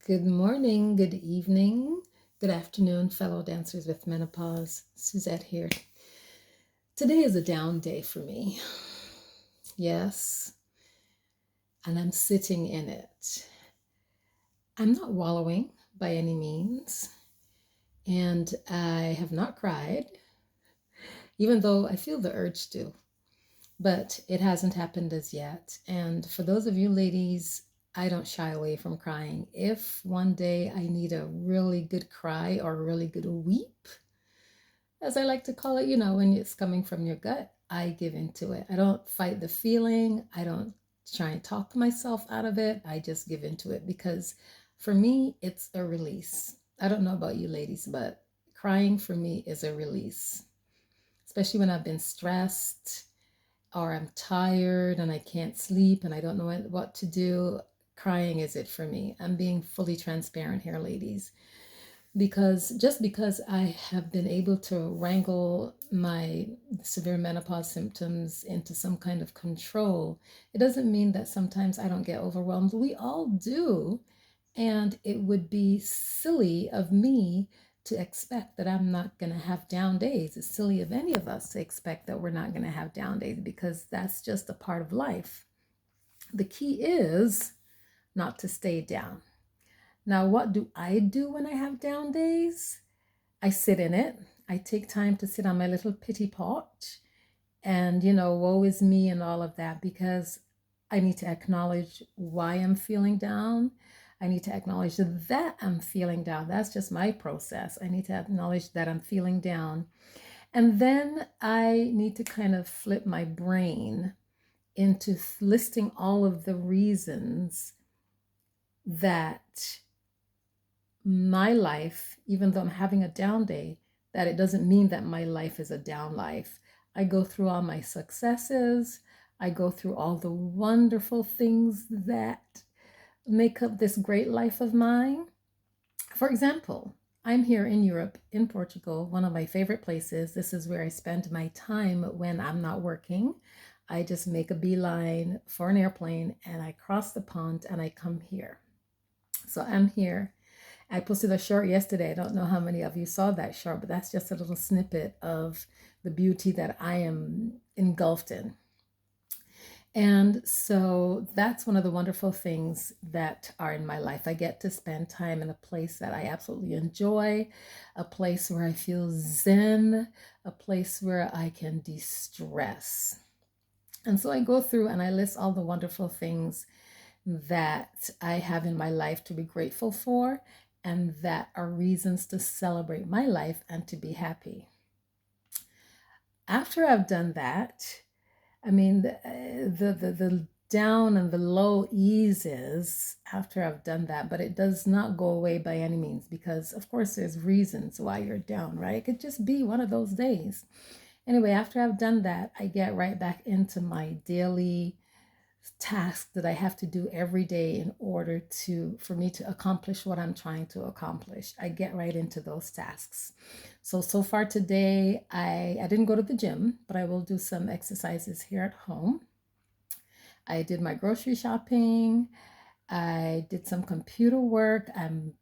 Good morning, good evening, good afternoon, fellow dancers with menopause. Suzette here. Today is a down day for me. Yes, and I'm sitting in it. I'm not wallowing by any means, and I have not cried, even though I feel the urge to, but it hasn't happened as yet. And for those of you ladies, I don't shy away from crying. If one day I need a really good cry or a really good weep, as I like to call it, when it's coming from your gut, I give into it. I don't fight the feeling. I don't try and talk myself out of it. I just give into it because for me, it's a release. I don't know about you ladies, but crying for me is a release, especially when I've been stressed or I'm tired and I can't sleep and I don't know what to do. Crying is it for me. I'm being fully transparent here, ladies, because I have been able to wrangle my severe menopause symptoms into some kind of control, it doesn't mean that sometimes I don't get overwhelmed. We all do. And it would be silly of me to expect that I'm not going to have down days. It's silly of any of us to expect that we're not going to have down days because that's just a part of life. The key is not to stay down. Now, what do I do when I have down days? I sit in it. I take time to sit on my little pity pot and, woe is me and all of that because I need to acknowledge why I'm feeling down. I need to acknowledge that I'm feeling down. That's just my process. I need to acknowledge that I'm feeling down. And then I need to kind of flip my brain into listing all of the reasons that my life, even though I'm having a down day, that it doesn't mean that my life is a down life. I go through all my successes. I go through all the wonderful things that make up this great life of mine. For example, I'm here in Europe, in Portugal, one of my favorite places. This is where I spend my time when I'm not working. I just make a beeline for an airplane and I cross the pond and I come here. So I'm here. I posted a short yesterday. I don't know how many of you saw that short, but that's just a little snippet of the beauty that I am engulfed in. And so that's one of the wonderful things that are in my life. I get to spend time in a place that I absolutely enjoy, a place where I feel zen, a place where I can de-stress. And so I go through and I list all the wonderful things that I have in my life to be grateful for and that are reasons to celebrate my life and to be happy. After I've done that, I mean, the down and the low eases after I've done that, but it does not go away by any means because, of course, there's reasons why you're down, right? It could just be one of those days. Anyway, after I've done that, I get right back into my daily task that I have to do every day in order for me to accomplish what I'm trying to accomplish. I get right into those tasks. So far today, I didn't go to the gym, but I will do some exercises here at home. I did my grocery shopping. I did some computer work. I'm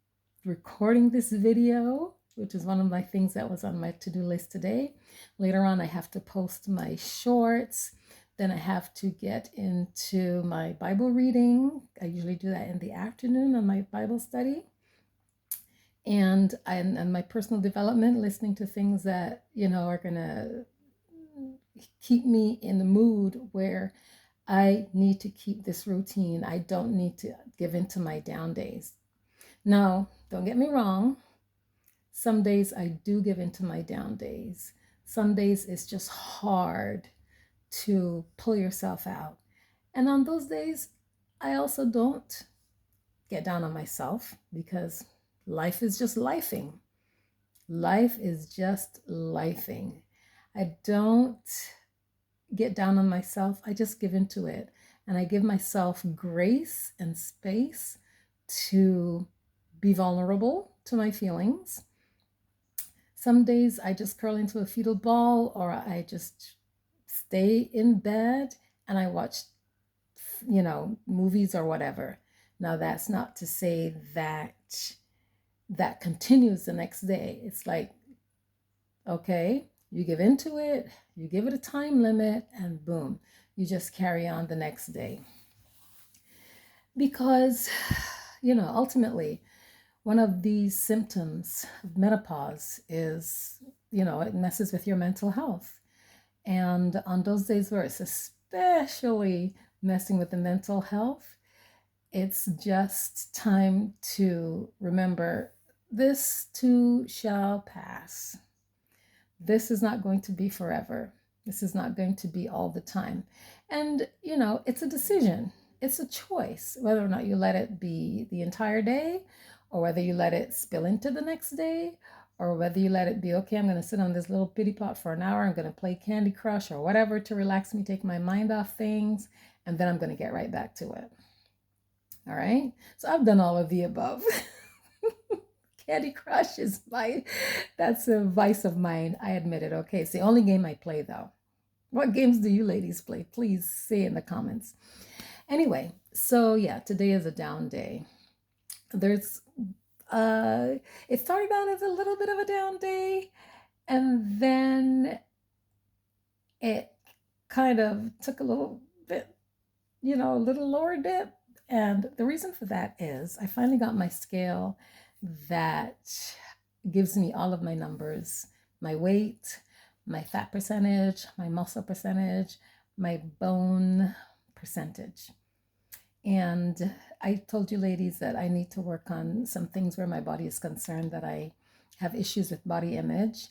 recording this video, which is one of my things that was on my to-do list today. Later on, I have to post my shorts. Then I have to get into my Bible reading. I usually do that in the afternoon on my Bible study. And my personal development, listening to things that, are going to keep me in the mood where I need to keep this routine. I don't need to give into my down days. Now, don't get me wrong. Some days I do give into my down days. Some days it's just hard to pull yourself out. And on those days, I also don't get down on myself because life is just lifing. Life is just lifing. I don't get down on myself. I just give into it. And I give myself grace and space to be vulnerable to my feelings. Some days I just curl into a fetal ball or I just stay in bed and I watch, movies or whatever. Now, that's not to say that that continues the next day. It's like, okay, you give into it, you give it a time limit, and boom, you just carry on the next day. Because, ultimately, one of these symptoms of menopause is, it messes with your mental health. And on those days where it's especially messing with the mental health, it's just time to remember this too shall pass. This is not going to be forever. This is not going to be all the time. And, it's a decision, it's a choice whether or not you let it be the entire day, or whether you let it spill into the next day, or whether you let it be, okay, I'm going to sit on this little pity pot for an hour. I'm going to play Candy Crush or whatever to relax me, take my mind off things, and then I'm going to get right back to it. All right. So I've done all of the above. Candy Crush that's a vice of mine. I admit it. Okay. It's the only game I play though. What games do you ladies play? Please say in the comments. Anyway, so yeah, today is a down day. There's, it started out as a little bit of a down day, and then it kind of took a little bit, a little lower dip. And the reason for that is I finally got my scale that gives me all of my numbers, my weight, my fat percentage, my muscle percentage, my bone percentage. And I told you ladies that I need to work on some things where my body is concerned, that I have issues with body image,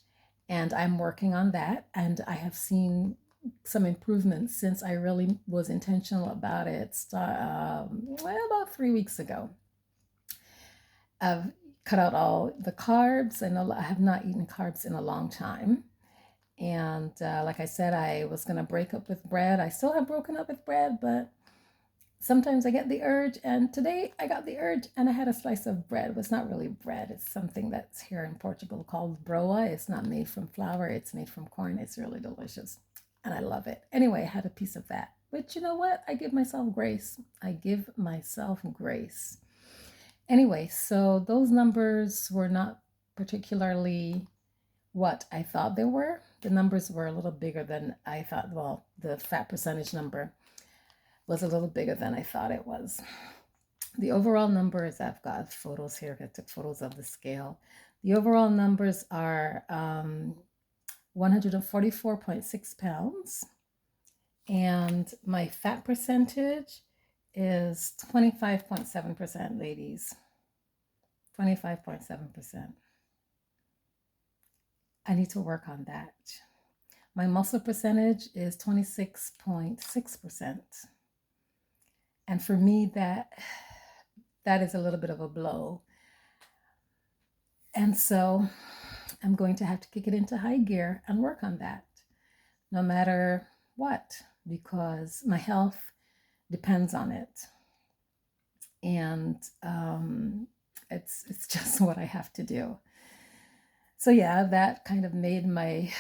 and I'm working on that. And I have seen some improvements since I really was intentional about it about 3 weeks ago. I've cut out all the carbs. I have not eaten carbs in a long time. And like I said, I was going to break up with bread. I still have broken up with bread, but sometimes I get the urge. And today I got the urge and I had a slice of bread. It's not really bread. It's something that's here in Portugal called broa. It's not made from flour. It's made from corn. It's really delicious. And I love it. Anyway, I had a piece of that. But you know what? I give myself grace. I give myself grace. Anyway, so those numbers were not particularly what I thought they were. The numbers were a little bigger than I thought. Well, the fat percentage number was a little bigger than I thought it was. The overall numbers, I've got photos here. I took photos of the scale. The overall numbers are 144.6 pounds. And my fat percentage is 25.7%, ladies. 25.7%. I need to work on that. My muscle percentage is 26.6%. And for me, that is a little bit of a blow. And so I'm going to have to kick it into high gear and work on that, no matter what, because my health depends on it. And it's just what I have to do. So yeah, that kind of made my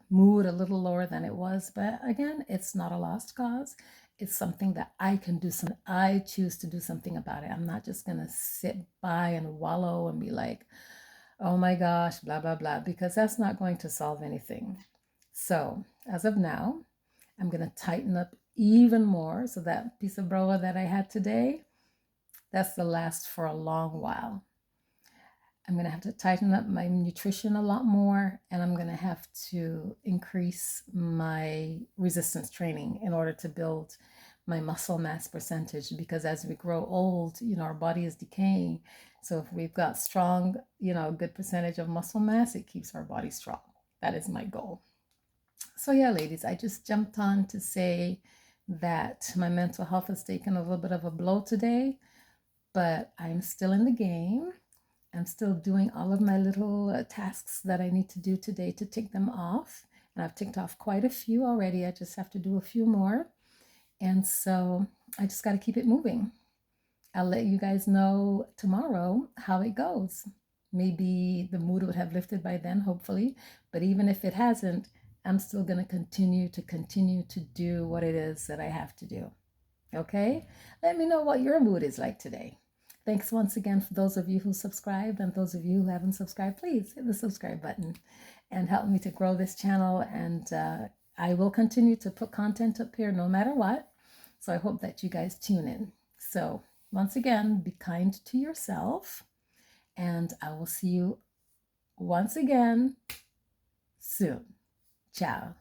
mood a little lower than it was. But again, it's not a lost cause. It's something that I can do. I choose to do something about it. I'm not just going to sit by and wallow and be like, oh my gosh, blah, blah, blah, because that's not going to solve anything. So as of now, I'm going to tighten up even more. So that piece of broa that I had today, that's the last for a long while. I'm going to have to tighten up my nutrition a lot more, and I'm going to have to increase my resistance training in order to build my muscle mass percentage, because as we grow old, our body is decaying. So if we've got strong, a good percentage of muscle mass, it keeps our body strong. That is my goal. So yeah, ladies, I just jumped on to say that my mental health has taken a little bit of a blow today, but I'm still in the game. I'm still doing all of my little tasks that I need to do today to tick them off. And I've ticked off quite a few already. I just have to do a few more. And so I just got to keep it moving. I'll let you guys know tomorrow how it goes. Maybe the mood would have lifted by then, hopefully. But even if it hasn't, I'm still going to continue to do what it is that I have to do. Okay? Let me know what your mood is like today. Thanks once again for those of you who subscribed, and those of you who haven't subscribed, please hit the subscribe button and help me to grow this channel. And I will continue to put content up here no matter what. So I hope that you guys tune in. So once again, be kind to yourself, and I will see you once again soon. Ciao.